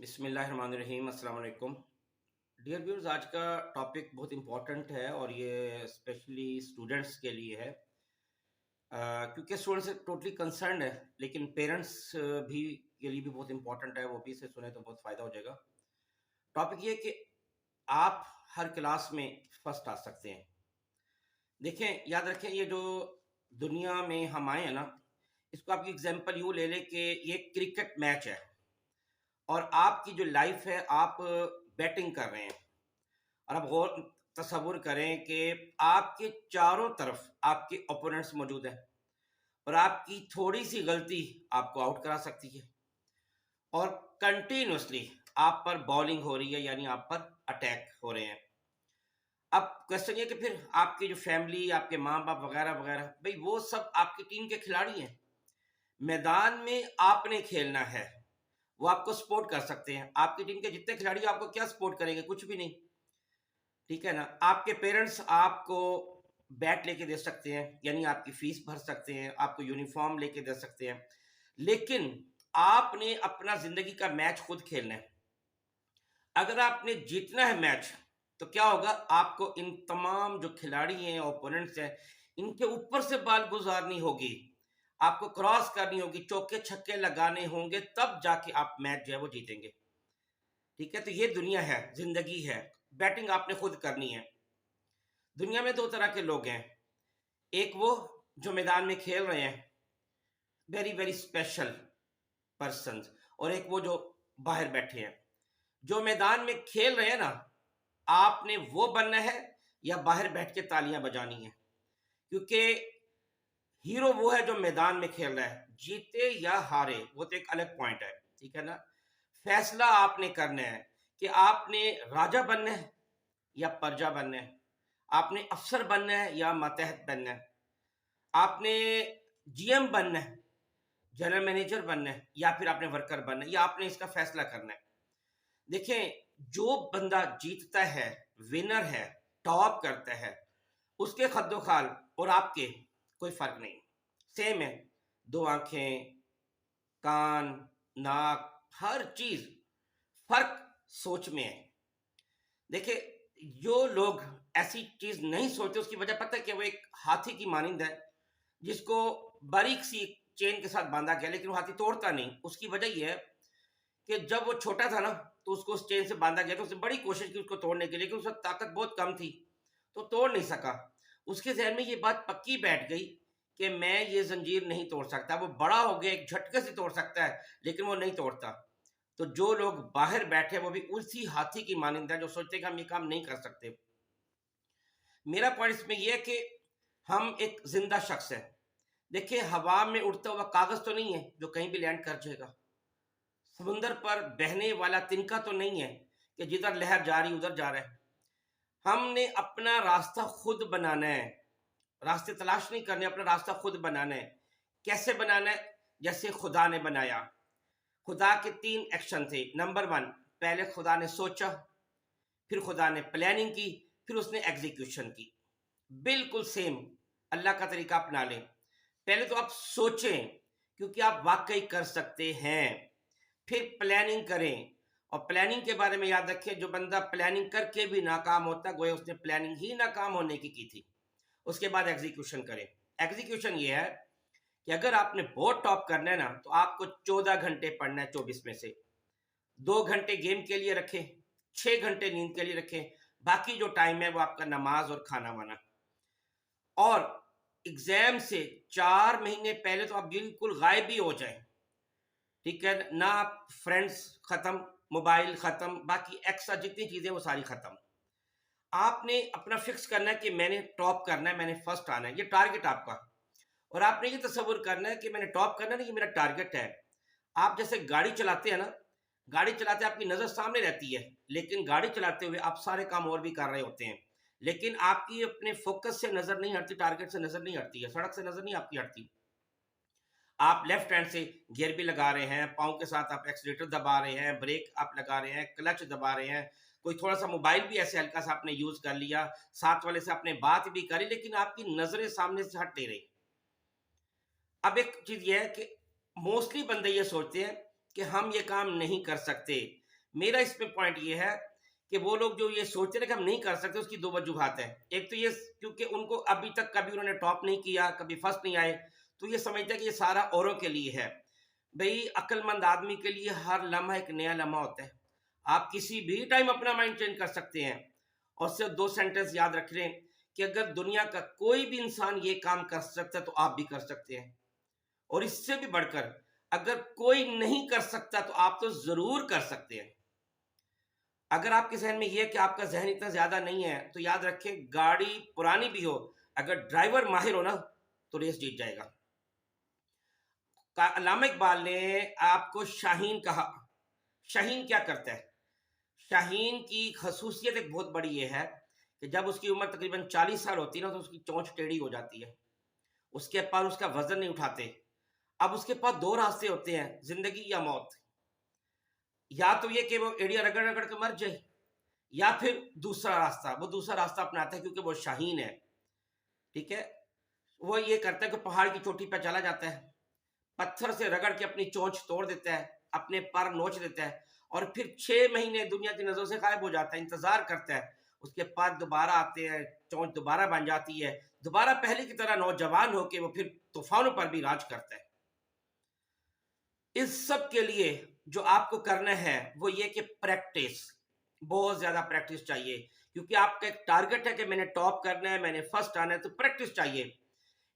बिस्मिल्लाहिर्रहमानिर्रहीम अस्सलाम वालेकुम। डियर व्यूअर्स, आज का टॉपिक बहुत इम्पोर्टेंट है और ये स्पेशली स्टूडेंट्स के लिए है। क्योंकि स्टूडेंट्स टोटली कंसर्न्ड है, लेकिन पेरेंट्स भी के लिए भी बहुत इम्पोर्टेंट है। वो भी इसे सुने तो बहुत फ़ायदा हो जाएगा। टॉपिक ये कि आप हर क्लास में फर्स्ट आ सकते हैं। देखें, याद रखें, ये जो दुनिया में हम आए हैं ना, इसको आपकी एग्जांपल यूँ ले लें कि ये क्रिकेट मैच है और आपकी जो लाइफ है, आप बैटिंग कर रहे हैं। और आप गौर तसव्वुर करें कि आपके चारों तरफ आपके ओपोनेंट्स मौजूद हैं और आपकी थोड़ी सी गलती आपको आउट करा सकती है और कंटिन्यूसली आप पर बॉलिंग हो रही है, यानी आप पर अटैक हो रहे हैं। अब क्वेश्चन ये कि फिर आपकी जो फैमिली, आपके माँ बाप वगैरह वगैरह, भाई वो सब आपकी टीम के खिलाड़ी हैं। मैदान में आपने खेलना है, वो आपको सपोर्ट कर सकते हैं। आपकी टीम के जितने खिलाड़ी आपको क्या सपोर्ट करेंगे? कुछ भी नहीं। ठीक है ना? आपके पेरेंट्स आपको बैट लेके दे सकते हैं, यानी आपकी फीस भर सकते हैं, आपको यूनिफॉर्म लेके दे सकते हैं, लेकिन आपने अपना जिंदगी का मैच खुद खेलना है। अगर आपने जीतना है मैच, तो क्या होगा? आपको इन तमाम जो खिलाड़ी हैं, ओपोनेंट्स हैं, इनके ऊपर से बाल गुजारनी होगी, आपको क्रॉस करनी होगी, चौके छक्के लगाने होंगे, तब जाके आप मैच जो है वो जीतेंगे। ठीक है? तो ये दुनिया है, जिंदगी है। बैटिंग आपने खुद करनी है। दुनिया में दो तरह के लोग हैं। एक वो जो मैदान में खेल रहे हैं, वेरी वेरी स्पेशल पर्सन, और एक वो जो बाहर बैठे हैं। जो मैदान में खेल रहे हैं ना, आपने वो बनना है या बाहर बैठ के तालियां बजानी है। क्योंकि हीरो वो है जो मैदान में खेल रहा है, जीते या हारे वो तो एक अलग पॉइंट है। ठीक है ना? फैसला आपने करना है कि आपने राजा बनना है या प्रजा बनना है, आपने अफसर बनना है या मातहत बनना है, आपने जीएम बनना है, जनरल मैनेजर बनना है, या फिर आपने वर्कर बनना है, या आपने इसका फैसला करना है। देखें, जो बंदा जीतता है, विनर है, टॉप करता है, उसके खद्दोखाल और आपके कोई फर्क नहीं, सेम है। दो आंखें, कान, नाक, हर चीज, फर्क सोच में है। देखिए, जो लोग ऐसी चीज नहीं सोचते, उसकी वजह पता है कि वो एक हाथी की मानिंद है, जिसको बारीक सी चेन के साथ बांधा गया, लेकिन वो हाथी तोड़ता नहीं। उसकी वजह यह है कि जब वो छोटा था ना, तो उसको उस चेन से बांधा गया, तो उसने बड़ी कोशिश की उसको तोड़ने की, लेकिन उसका ताकत बहुत कम थी, तो तोड़ नहीं सका। उसके जहन में ये बात पक्की बैठ गई कि मैं ये जंजीर नहीं तोड़ सकता। वो बड़ा हो गया, एक झटके से तोड़ सकता है, लेकिन वो नहीं तोड़ता। तो जो लोग बाहर बैठे, वो भी उसी हाथी की मानिंद है, जो सोचते हैं कि हम ये काम नहीं कर सकते। मेरा पॉइंट इसमें यह है कि हम एक जिंदा शख्स है। देखिए, हवा में उड़ता हुआ कागज तो नहीं है जो कहीं भी लैंड कर जाएगा। समुंदर पर बहने वाला तिनका तो नहीं है कि जिधर लहर जा रही उधर जा रहा है। हमने अपना रास्ता खुद बनाना है, रास्ते तलाश नहीं करने, अपना रास्ता खुद बनाना है। कैसे बनाना है? जैसे खुदा ने बनाया। खुदा के तीन एक्शन थे। नंबर वन, पहले खुदा ने सोचा, फिर खुदा ने प्लानिंग की, फिर उसने एग्जीक्यूशन की। बिल्कुल सेम अल्लाह का तरीका अपना लें। पहले तो आप सोचें, क्योंकि आप वाकई कर सकते हैं। फिर प्लानिंग करें, और प्लानिंग के बारे में याद रखें, जो बंदा प्लानिंग करके भी नाकाम होता, गोया उसने प्लानिंग ही नाकाम होने की थी। उसके बाद एग्जीक्यूशन करें। एग्जीक्यूशन ये है कि अगर आपने बहुत टॉप करना है ना, तो आपको 14 घंटे पढ़ना है 24 में से। 2 घंटे गेम के लिए रखें, 6 घंटे नींद के लिए रखें, बाकी जो टाइम है वो आपका नमाज और खाना वाना। और एग्जाम से 4 महीने पहले तो आप बिल्कुल गायब ही हो जाए। ठीक है ना? फ्रेंड्स खत्म, मोबाइल खत्म, बाकी एक्स्ट्रा जितनी चीजें वो सारी खत्म। आपने अपना फिक्स करना है कि मैंने टॉप करना है, मैंने फर्स्ट आना है, ये टारगेट आपका। और आपने ये तस्वुर करना है कि मैंने टॉप करना है ना, ये मेरा टारगेट है। आप जैसे गाड़ी चलाते हैं ना, गाड़ी चलाते आपकी नजर सामने रहती है, लेकिन गाड़ी चलाते हुए आप सारे काम और भी कर रहे होते हैं, लेकिन आपकी अपने फोकस से नजर नहीं हटती, टारगेट से नजर नहीं हटती है, सड़क से नजर नहीं आपकी हटती। आप लेफ्ट हैंड से गियर भी लगा रहे हैं, पाँव के साथ आप एक्सीलेटर दबा रहे हैं, ब्रेक आप लगा रहे हैं, क्लच दबा रहे हैं, कोई थोड़ा सा मोबाइल भी ऐसे हल्का सा आपने यूज कर लिया, साथ वाले से आपने बात भी करी, लेकिन आपकी नजरें सामने से हट नहीं रही। अब एक चीज ये है कि मोस्टली बंदे ये सोचते हैं कि हम ये काम नहीं कर सकते, मेरा इसमें पॉइंट ये है कि वो लोग जो ये सोचते हैं कि हम नहीं कर सकते, उसकी दो वजूहात है। एक तो ये क्योंकि उनको अभी तक कभी उन्होंने टॉप नहीं किया, कभी फर्स्ट नहीं आए, तो ये समझते हैं कि ये सारा औरों के लिए है। भाई अक्लमंद आदमी के लिए हर लम्हा एक नया लम्हा होता है। आप किसी भी टाइम अपना माइंड चेंज कर सकते हैं। और सिर्फ दो सेंटेंस याद रख लें कि अगर दुनिया का कोई भी इंसान ये काम कर सकता है तो आप भी कर सकते हैं। और इससे भी बढ़कर अगर कोई नहीं कर सकता तो आप तो जरूर कर सकते हैं। अगर आपके जहन में यह कि आपका जहन इतना ज्यादा नहीं है तो याद रखें, गाड़ी पुरानी भी हो, अगर ड्राइवर माहिर हो ना तो रेस जीत जाएगा। अल्लामा इकबाल ने आपको शाहीन कहा। शाहीन क्या करता है? शाहीन की खसूसियत एक बहुत बड़ी ये है कि जब उसकी उम्र तकरीबन 40 साल होती है ना तो उसकी चोंच टेढ़ी हो जाती है। उसके पास उसका वजन नहीं उठाते। अब उसके पास दो रास्ते होते हैं, जिंदगी या मौत। या तो ये कि वो एड़िया रगड़ रगड़ के मर जाए, या फिर दूसरा रास्ता, वो दूसरा रास्ता अपनाता है क्योंकि वो शाहीन है। ठीक है, वो ये करता है कि पहाड़ की चोटी पर चला जाता है, पत्थर से रगड़ के अपनी चोंच तोड़ देता है, अपने पर नोच देता है, और फिर 6 महीने दुनिया की नजरों से गायब हो जाता है, इंतजार करता है। उसके पास दोबारा आते हैं, चोंच दोबारा बन जाती है, दोबारा पहले की तरह नौजवान होके वो फिर तूफानों पर भी राज करता है। इस सब के लिए जो आपको करना है वो ये कि प्रैक्टिस, बहुत ज्यादा प्रैक्टिस चाहिए। क्योंकि आपका एक टारगेट है कि मैंने टॉप करना है, मैंने फर्स्ट आना है, तो प्रैक्टिस चाहिए।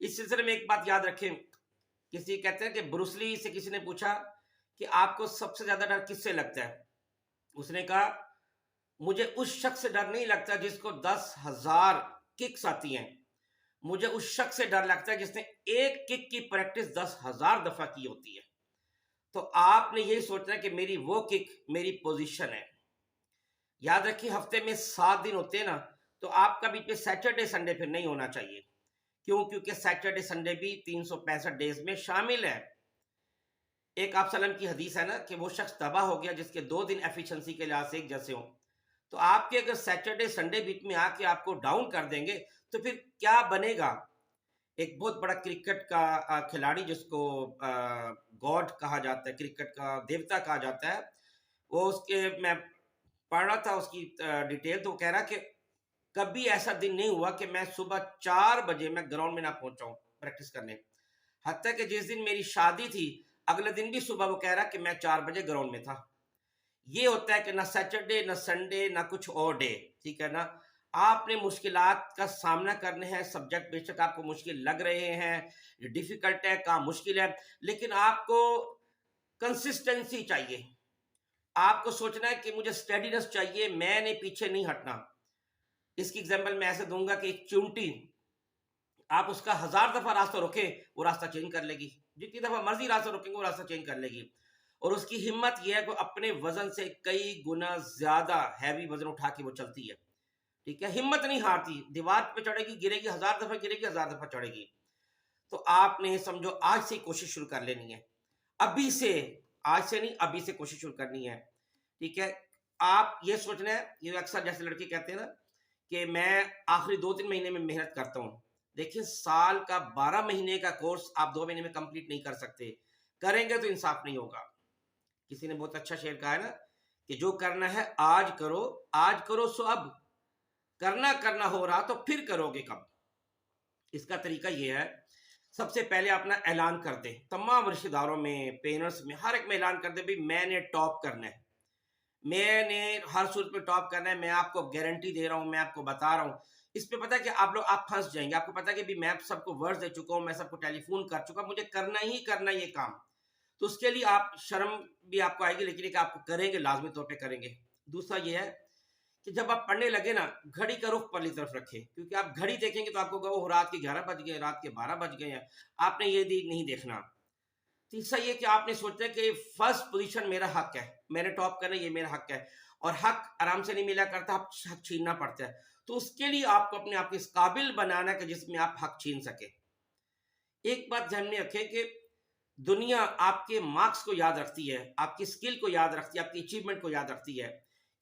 इस सिलसिले में एक बात याद रखें, किसी कहते हैं कि ब्रूसली से किसी ने पूछा कि आपको सबसे ज्यादा डर किससे लगता है? उसने कहा, मुझे उस शख्स से डर नहीं लगता जिसको 10,000 किक्स आती हैं, मुझे उस शख्स से डर लगता है जिसने एक किक की प्रैक्टिस 10,000 दफा की होती है। तो आपने यही सोचना है कि मेरी वो किक मेरी पोजीशन है। याद रखिए, हफ्ते में 7 दिन होते हैं ना, तो आपका बीच में सैटरडे संडे फिर नहीं होना चाहिए। क्यों? क्योंकि सैटरडे संडे भी 365 डेज में शामिल है। एक आप सलम की हदीस है ना कि वो शख्स तबाह हो गया जिसके 2 दिन एफिशिएंसी के लिहाज से एक जैसे हो। तो आपके अगर सैटरडे संडे बीच में आके आपको डाउन कर देंगे तो फिर क्या बनेगा? एक बहुत बड़ा क्रिकेट का खिलाड़ी जिसको गॉड कहा जाता है, क्रिकेट का देवता कहा जाता है, वो उसके मैं पढ़ रहा था उसकी डिटेल, तो वो कह रहा कि कभी ऐसा दिन नहीं हुआ कि मैं सुबह 4 बजे मैं ग्राउंड में ना पहुंचा हूं प्रैक्टिस करने। हत्या कि जिस दिन मेरी शादी थी, अगले दिन भी सुबह वो कह रहा कि मैं 4 बजे ग्राउंड में था। ये होता है कि ना सैटरडे ना संडे ना कुछ और डे, ठीक है ना। आपने मुश्किलात का सामना करने हैं, सब्जेक्ट बेशक आपको मुश्किल लग रहे हैं, डिफिकल्ट है, काम मुश्किल है, लेकिन आपको कंसिस्टेंसी चाहिए। आपको सोचना है कि मुझे स्टेडीनेस चाहिए, मैंने पीछे नहीं हटना। इसकी एग्जांपल मैं ऐसे दूंगा कि एक चूंटी, आप उसका 1000 दफा रास्ता रोके वो रास्ता चेंज कर लेगी, जितनी दफा मर्जी रास्ता रोकेंगे वो रास्ता चेंज कर लेगी। और उसकी हिम्मत यह है कि अपने वजन से कई गुना ज्यादा हैवी वजन उठा के वो चलती है। ठीक है, हिम्मत नहीं हारती, दीवार पे चढ़ेगी, गिरेगी, 1000 दफा गिरेगी, 1000 दफा चढ़ेगी। तो आपने समझो आज से कोशिश शुरू कर लेनी है, अभी से, आज से नहीं, अभी से कोशिश शुरू करनी है। ठीक है, आप ये सोचना है, ये अक्सर जैसे लड़के कहते हैं ना कि मैं आखिरी 2-3 महीने में मेहनत करता हूँ। देखिए, साल का 12 महीने का कोर्स आप 2 महीने में कंप्लीट नहीं कर सकते। करेंगे तो इंसाफ नहीं होगा। किसी ने बहुत अच्छा शेर कहा है ना कि जो करना है आज करो, आज करो सो अब, करना करना हो रहा तो फिर करोगे कब? इसका तरीका यह है, सबसे पहले अपना ऐलान कर दे, तमाम रिश्तेदारों में, पेरेंट्स में, हर एक में ऐलान कर दे, भाई मैंने टॉप करना है, मैंने हर सूरत में टॉप करना है, मैं आपको गारंटी दे रहा हूं, मैं आपको बता रहा हूं। इस पे पता है कि आप लोग आप फंस जाएंगे, आपको पता है कि भी मैं सबको वर्ड दे चुका हूं, मैं सबको टेलीफोन कर चुका हूं, मुझे करना ही करना ये काम। तो उसके लिए आप शर्म भी आपको आएगी, लेकिन एक आपको करेंगे, लाजमी तौर पे करेंगे। दूसरा ये है कि जब आप पढ़ने लगे ना, घड़ी का रुख परली तरफ रखें, क्योंकि आप घड़ी देखेंगे तो आपको कहो रात के 11 बज गए, रात के 12 बज गए हैं। आपने ये नहीं देखना। तीसरा ये कि आपने सोचना है कि फर्स्ट पोजीशन मेरा हक है, मैंने टॉप करना, ये मेरा हक है। और हक आराम से नहीं मिला करता, हक छीनना पड़ता है। तो उसके लिए आपको अपने आप को इस काबिल बनाना है कि जिसमें आप हक छीन सके। एक बात ध्यान में रखें कि दुनिया आपके मार्क्स को याद रखती है, आपकी स्किल को याद रखती है, आपकी अचीवमेंट को याद रखती है।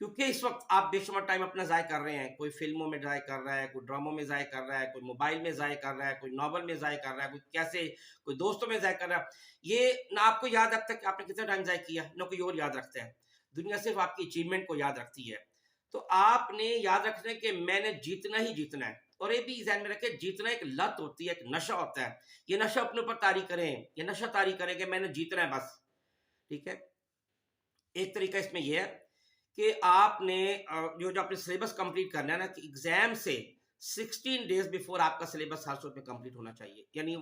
क्योंकि इस वक्त आप बेशुमार टाइम अपना ज़ाय कर रहे हैं, कोई फिल्मों में ज़ाय कर रहा है, कोई ड्रामों में ज़ाय कर रहा है, कोई मोबाइल में ज़ाय कर रहा है, कोई नॉवल में ज़ाय कर रहा है, कोई कैसे, कोई दोस्तों में ज़ाय कर रहा है। ये ना आपको याद रखता है कि आपने कितना टाइम ज़ाय किया, ना कोई और याद रखता है। दुनिया सिर्फ आपकी अचीवमेंट को याद रखती है। तो आपने याद रखना है कि मैंने जीतना ही जीतना है। और ये भी ध्यान में रखें, जीतना एक लत होती है, एक नशा होता है। ये नशा अपने ऊपर तारी करें, ये नशा तारी करें कि मैंने जीतना है बस। ठीक है। एक तरीका इसमें यह है कि आपने जो आपने सिलेबस कंप्लीट करना है ना, कि एग्जाम से 16 डेज बिफोर आपका सिलेबस हर सूरत में कंप्लीट होना चाहिए। यानी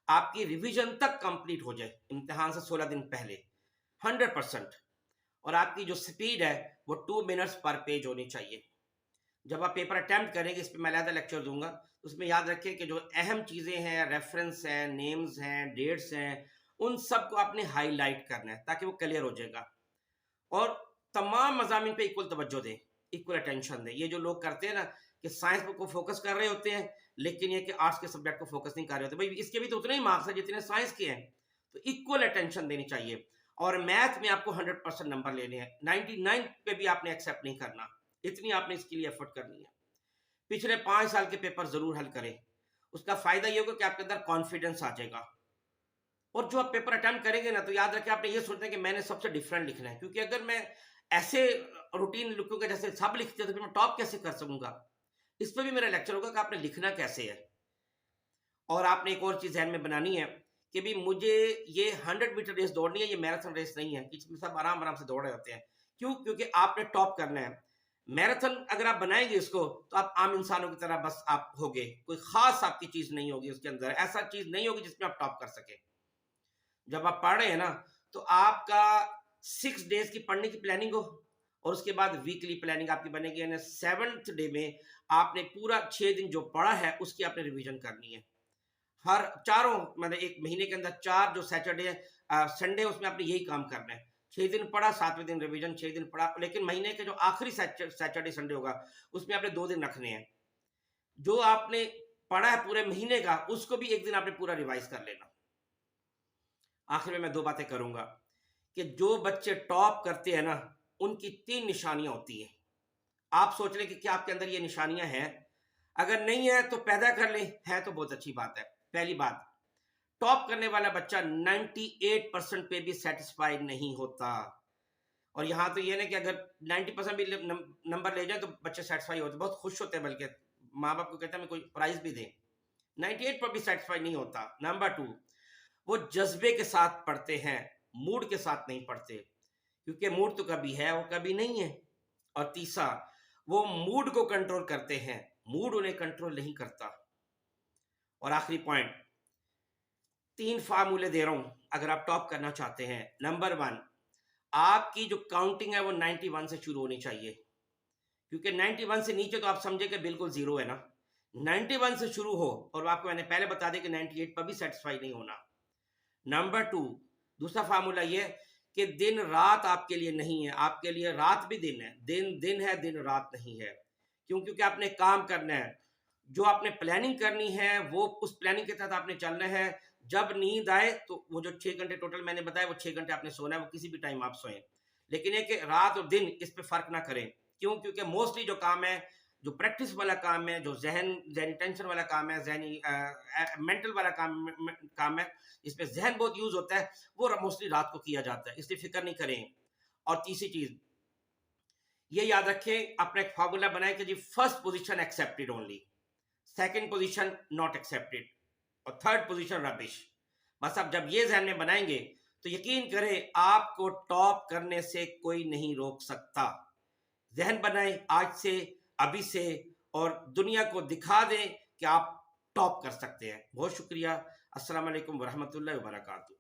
आपकी रिवीजन तक कंप्लीट हो जाए इम्तिहान से 16 दिन पहले, 100%। और आपकी जो स्पीड है वो 2 मिनट्स पर पेज होनी चाहिए। जब आप पेपर अटेम्प्ट करेंगे, इस पर मैं अलग लेक्चर दूंगा, तो उसमें याद रखें कि जो अहम चीज़ें हैं, रेफरेंस हैं, नेम्स हैं, डेट्स हैं, उन सब को आपने हाईलाइट करना है ताकि वो क्लियर हो जाएगा। और तमाम मज़ामीन पे इक्वल तवज्जो दें, इक्वल अटेंशन दें। ये जो लोग करते हैं ना कि साइंस को फोकस कर रहे होते हैं लेकिन ये कि आर्ट्स के सब्जेक्ट को फोकस नहीं कर रहे होते, भाई इसके भी तो उतने ही मार्क्स हैं जितने साइंस के हैं। तो इक्वल अटेंशन देनी चाहिए। और मैथ में आपको 100% नंबर लेने हैं, 99 पे भी आपने एक्सेप्ट नहीं करना, इतनी आपने इसके लिए एफर्ट करनी है। पिछले 5 साल के पेपर जरूर हल करें, उसका फायदा ये होगा कि आपके अंदर कॉन्फिडेंस आ जाएगा। और जो आप पेपर अटेम्प्ट करेंगे ना, तो याद रखें आपने ये सोचना है कि मैंने सबसे डिफरेंट लिखना है, क्योंकि अगर मैं ऐसे रूटीन लिखूंगा जैसे सब लिखते हैं तो फिर मैं टॉप कैसे कर सकूंगा। इस पर भी मेरा लेक्चर होगा कि आपने लिखना कैसे है। और आपने एक और चीज ध्यान में बनानी है कि भी मुझे ये 100 मीटर रेस दौड़नी है, ये मैराथन रेस नहीं है कि इसमें सब आराम आराम से दौड़ रहे होते हैं। क्यों? क्योंकि आपने टॉप करना है। मैराथन अगर आप बनाएंगे इसको तो आप आम इंसानों की तरह बस आप होगे, कोई खास आपकी चीज नहीं होगी उसके अंदर, ऐसा चीज नहीं होगी जिसमें आप टॉप कर सके। जब आप पढ़ रहे हैं ना, तो आपका 6 डेज की पढ़ने की प्लानिंग हो और उसके बाद वीकली प्लानिंग आपकी बनेगी। यानी 7th डे में आपने पूरा 6 दिन जो पढ़ा है उसकी आपने रिवीजन करनी है। हर चारों मतलब एक महीने के अंदर 4 जो सैटरडे संडे उसमें आपने यही काम करना है। 6 दिन पढ़ा, 7वें दिन रिवीजन, 6 दिन पढ़ा। लेकिन महीने के जो आखिरी सैटरडे संडे होगा उसमें आपने 2 दिन रखने हैं। जो आपने पढ़ा है पूरे महीने का उसको भी एक दिन आपने पूरा रिवाइज कर लेना। आखिर में मैं 2 बातें करूंगा कि जो बच्चे टॉप करते हैं ना, उनकी 3 निशानियां होती हैं। आप सोच लें कि क्या आपके अंदर ये निशानियां हैं। अगर नहीं है तो पैदा कर लें, है तो बहुत अच्छी बात है। पहली बात, टॉप करने वाला बच्चा 98% पे भी सेटिस्फाइड नहीं होता। और यहाँ तो ये ना कि अगर 90% भी नंबर ले जाए तो बच्चे सेटिस्फाई होते, बहुत खुश होते हैं, बल्कि माँ बाप को कहते हैं कोई प्राइज भी दें। 98 पर भी सेटिस्फाई नहीं होता। नंबर 2, वो जज्बे के साथ पढ़ते हैं, मूड के साथ नहीं पढ़ते, क्योंकि मूड तो कभी है वो कभी नहीं है। और तीसरा, वो मूड को कंट्रोल करते हैं, मूड उन्हें कंट्रोल नहीं करता। और आखिरी पॉइंट, 3 फार्मूले दे रहा हूं अगर आप टॉप करना चाहते हैं। नंबर 1, आपकी जो काउंटिंग है वो 91 से शुरू होनी चाहिए, क्योंकि 91 से नीचे तो आप समझे कि बिल्कुल जीरो है ना। 91 से शुरू हो, और आपको मैंने पहले बता दिया कि 98 पर भी सेटिस्फाई नहीं होना। नंबर 2, दूसरा फार्मूला ये कि दिन रात आपके लिए नहीं है, आपके लिए रात भी दिन है, दिन दिन है, दिन रात नहीं है। क्यों? क्योंकि आपने काम करना है, जो आपने प्लानिंग करनी है वो उस प्लानिंग के तहत आपने चलना है। जब नींद आए तो वो जो 6 घंटे टोटल मैंने बताया वो 6 घंटे आपने सोना है, वो किसी भी टाइम आप सोएं। लेकिन ये कि रात और दिन इस पे फर्क ना करें। क्यों? क्योंकि मोस्टली जो काम है, जो प्रैक्टिस वाला काम है, जो जहनी टेंशन वाला काम है, जहनी मेंटल वाला काम है, इसमें जहन बहुत यूज होता है, वो मोस्टली रात को किया जाता है, इसलिए फिक्र नहीं करें। और तीसरी चीज ये याद रखें, अपना एक फार्मूला बनाए कि जी first position accepted only, second position not accepted, और थर्ड पोजीशन रबिश। बस आप जब ये जहन में बनाएंगे तो यकीन करें आपको टॉप करने से कोई नहीं रोक सकता। जहन बनाएं आज से, अभी से, और दुनिया को दिखा दें कि आप टॉप कर सकते हैं। बहुत शुक्रिया। अस्सलाम वालेकुम वरहमतुल्लाहि वबरकातुहू।